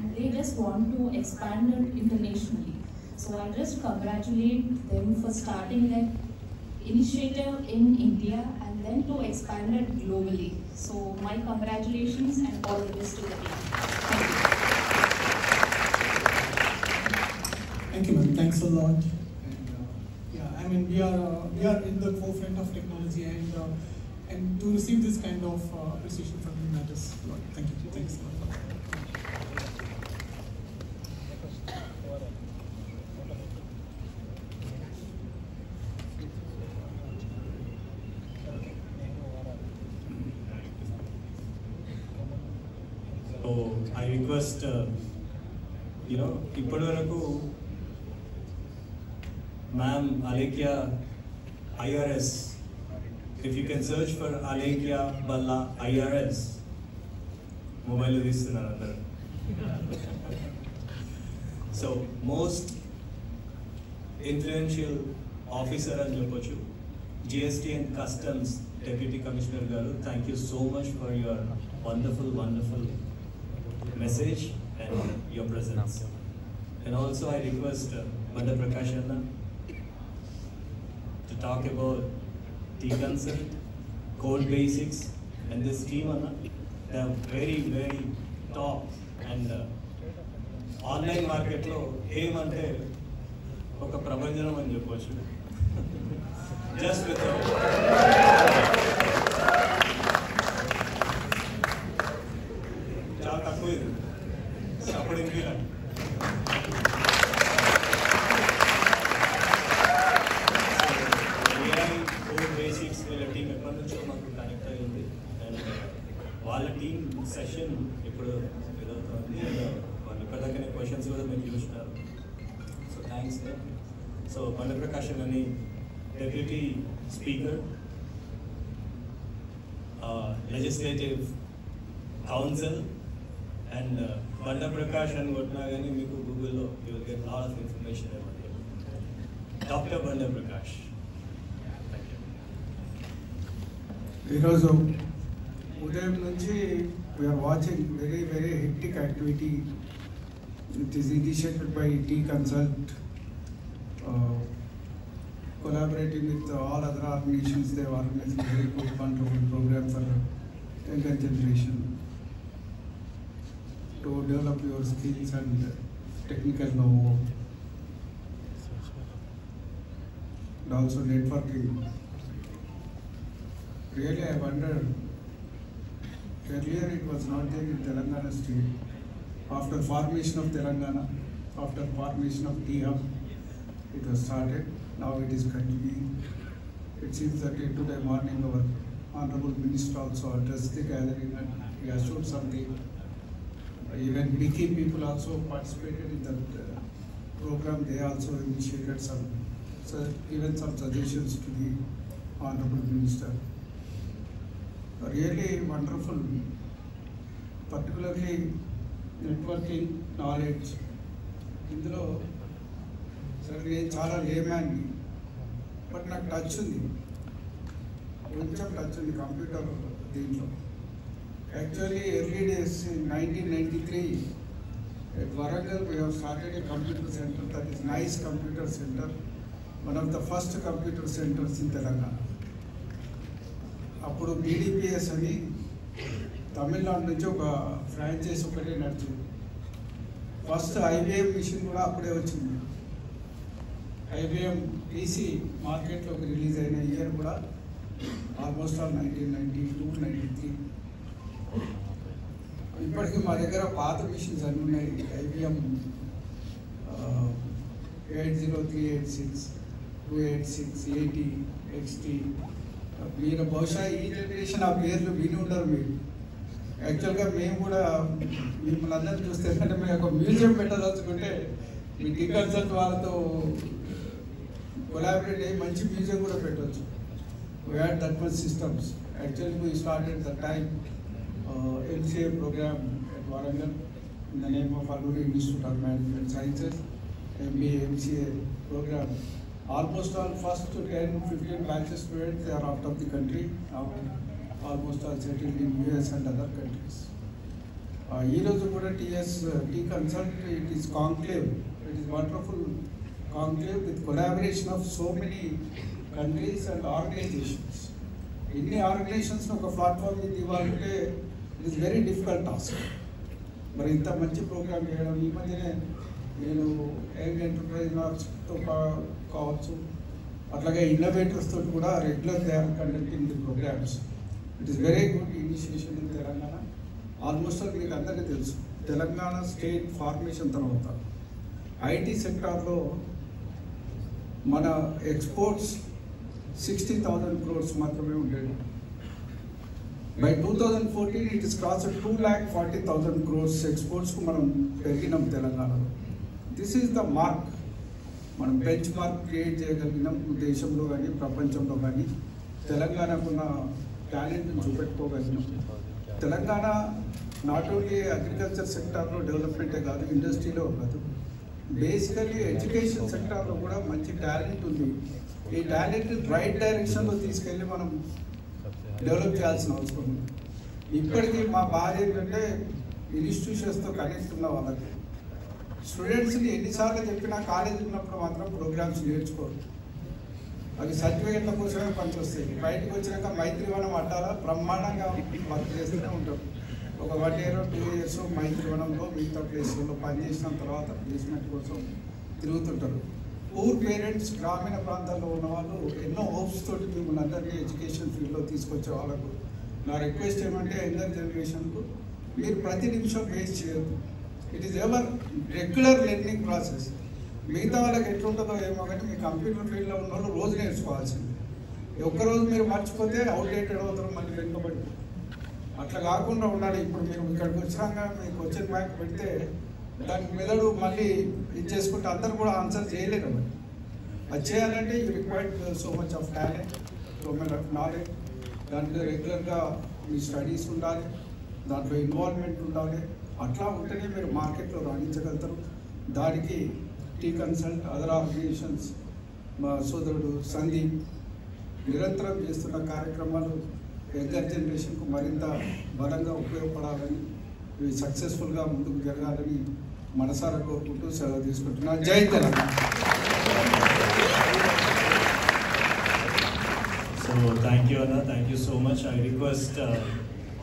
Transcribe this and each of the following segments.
and they just want to expand it internationally. So I just congratulate them for starting that initiative in India and then to expand it globally. So my congratulations and all the best to the team. Thank you. Thank you, ma'am. Thanks a lot. And yeah, I mean, we are in the forefront of technology, and to receive this kind of appreciation from you matters a lot. Thank you. Thanks a lot. So I request, ఇప్పటి వరకు ma'am Alekia IRS, if you can search for Alekia Balla IRS, mobile తీస్తున్నారు అందరు. So most influential officer అని చెప్పొచ్చు, GST and Customs Deputy Commissioner garu, thank you so much for your wonderful message and your presence. And also I request Banda Prakash Anna to talk about T-Consult, code basics, and this team Anna, they are very top, and online market lo ఏమంటే ఒక ప్రపంచం అని చెప్పొచ్చు. Just with చాలా తక్కువ ఇది అప్పుడు ఇంకేనండి. Basics వీళ్ళ టీం ఎప్పటి నుంచో మాకు కనెక్ట్ అయ్యింది, అండ్ వాళ్ళ టీం సెషన్ ఇప్పుడు ఎదుగుతుంది. వాళ్ళు ఇప్పటిదాకా క్వశ్చన్స్ కూడా మీరు చూసినారు. So thanks. సో బండ ప్రకాష్ అని deputy speaker, legislative council, and Banda Prakash and కొట్టినా కానీ మీకు గూగుల్లో you will get lot of information about him. Dr. Banda Prakash. Thank you. ఈరోజు ఉదయం నుంచి we are watching very hectic activity. It is initiated by T-Consult, collaborating with all other organizations. They have organized a very good, wonderful program for younger generation to develop your skills and technical know-how, and also networking. Really, I wondered, earlier it was not there in Telangana state. After formation of Telangana, after formation of T-Hub, it was started. Now it is continuing. It seems that today morning our Honorable Minister also addressed the gathering and he assured something. Even Wiki people also participated in that program. They also initiated given some suggestions to the Honorable Minister. Really wonderful, particularly networking knowledge. ఇందులో సరే నేను చాలా లేమ్యాన్ని, but నాకు touch ఉంది, కొంచెం touch ఉంది computer దీంట్లో. Actually, early days in 1993, at Warangal we have started a computer center, that is NICE Computer Center, one of the first computer centers in Telangana. అప్పుడు BDPS అని తమిళనాడు నుంచి ఒక ఫ్రాంచైజ్ ఒకటే నడిచింది. ఫస్ట్ IBM మిషన్ కూడా అప్పుడే వచ్చింది. IBM PC మార్కెట్లోకి రిలీజ్ అయిన ఇయర్ కూడా ఆల్మోస్ట్ ఆల్ 1992-93. ఇప్పటికీ మా దగ్గర పాత మిషన్స్ అన్నీ ఉన్నాయి. IBM 80386, 286, 80, XT. మీరు బహుశా ఈ జనరేషన్ ఆ పేర్లు విని ఉండరు మీరు. యాక్చువల్గా మేము కూడా మిమ్మల్ని అందరినీ చూస్తే ఎందుకంటే మేము ఒక మ్యూజియం పెట్టదలుచుకుంటే మీ T-Consult వాళ్ళతో కొలాబరేట్ అయ్యి మంచి మ్యూజియం కూడా పెట్టవచ్చు. We had that much systems. Actually, we started the time MCA program at Warangal in the name of Alluri Institute of Management Sciences, MBA MCA program. Almost all first 10-15 batches students, they are out of the country. Now almost all settled in US and other countries. ఈరోజు కూడా T consult it is conclave, it is wonderful conclave with collaboration of so many countries and organizations. ఇన్ని ఆర్గనైజేషన్స్ని ఒక platform మీద ఇవ్వాలంటే it is very difficult task. మరి ఇంత మంచి ప్రోగ్రామ్ చేయడం, ఈ మధ్యనే నేను యంగ్ ఎంటర్ప్రైజర్స్తో కావచ్చు, అట్లాగే ఇన్నోవేటర్స్ తోటి కూడా regular they are conducting the programs. It is very good initiation in Telangana. Almost మీకు అందరికీ తెలుసు, తెలంగాణ స్టేట్ ఫార్మేషన్ తర్వాత ఐటీ సెక్టార్లో మన ఎక్స్పోర్ట్స్ 60,000 crores మాత్రమే ఉండేది. By 2014 it is cross 2,40,000 crores ఎక్స్పోర్ట్స్కు మనం పెరిగినాం తెలంగాణలో. This is the mark. మనం బెంచ్ మార్క్ క్రియేట్ చేయగలిగినాం దేశంలో కానీ ప్రపంచంలో కానీ. తెలంగాణకున్న టాలెంట్ని చూపెట్టుకోగలిగినాం. తెలంగాణ నాట్ ఓన్లీ అగ్రికల్చర్ సెక్టార్లో డెవలప్మెంటే కాదు, ఇండస్ట్రీలో కాదు, బేసికలీ ఎడ్యుకేషన్ సెక్టార్లో కూడా మంచి టాలెంట్ ఉంది. ఈ టాలెంట్ రైట్ డైరెక్షన్లో తీసుకెళ్ళి మనం డెవలప్ చేయాల్సిన అవసరం ఉంది. ఇప్పటికీ మా బాధ ఏంటంటే ఇన్స్టిట్యూషన్స్తో కనెక్ట్ ఉన్న వాళ్ళకి స్టూడెంట్స్ని ఎన్నిసార్లు చెప్పినా కాలేజీ ఉన్నప్పుడు మాత్రం ప్రోగ్రామ్స్ నేర్చుకోరు. అవి సర్టిఫికేట్ల కోసమే పనికొస్తాయి. బయటకు వచ్చినాక మైత్రివనం అడ్డాలా బ్రహ్మాండంగా వర్క్ చేస్తూనే ఉంటారు. ఒక 1 year 2 years మైత్రివనంలో మిగతా ప్లేస్లలో పనిచేసిన తర్వాత ప్లేస్మెంట్ కోసం తిరుగుతుంటారు. పూర్ పేరెంట్స్, గ్రామీణ ప్రాంతాల్లో ఉన్న వాళ్ళు ఎన్నో హోప్స్ తోటి మిమ్మల్ని అందరినీ ఎడ్యుకేషన్ ఫీల్డ్లో తీసుకొచ్చే వాళ్ళకు నా రిక్వెస్ట్ ఏమంటే యంగర్ జనరేషన్కు మీరు ప్రతి నిమిషం వేస్ట్ చేయొద్దు. It is ever regular learning process. మిగతా వాళ్ళకి ఎట్లుంటుందో ఏమో కానీ మీ కంప్యూటర్ ఫీల్డ్లో ఉన్న వాళ్ళు రోజు నేర్చుకోవాల్సింది. ఒక్కరోజు మీరు మర్చిపోతే అవుట్డేటెడ్ అవుతారు, మళ్ళీ వెనుకబడి. అట్లా కాకుండా ఉండాలి. ఇప్పుడు మీరు ఇక్కడికి వచ్చినాక మీకు క్వశ్చన్ బ్యాంక్ పెడితే దానికి మెదడు మళ్ళీ ఇది చేసుకుంటే అందరు కూడా ఆన్సర్ చేయలేరు. మరి అది చేయాలంటే you required so much of talent, so much of knowledge. దాంట్లో రెగ్యులర్గా మీ స్టడీస్ ఉండాలి, దాంట్లో ఇన్వాల్వ్మెంట్ ఉండాలి. అట్లా ఉంటేనే మీరు మార్కెట్లో రాణించగలుగుతారు. దానికి టీ కన్సల్ట్, అదర్ ఆర్గనైజేషన్స్, మా సోదరుడు సందీప్ నిరంతరం చేస్తున్న కార్యక్రమాలు యంగర్ జనరేషన్కు మరింత బలంగా ఉపయోగపడాలని, ఇవి సక్సెస్ఫుల్గా ముందుకు జరగాలని మనసారా కోరుకుంటూ సెలవు తీసుకుంటున్నాను. జై Telangana. So thank you Anna, thank you so much. I request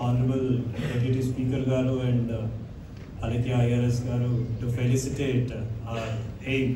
Honorable Deputy Speaker Garu and Alithya IRS Garu to felicitate our aim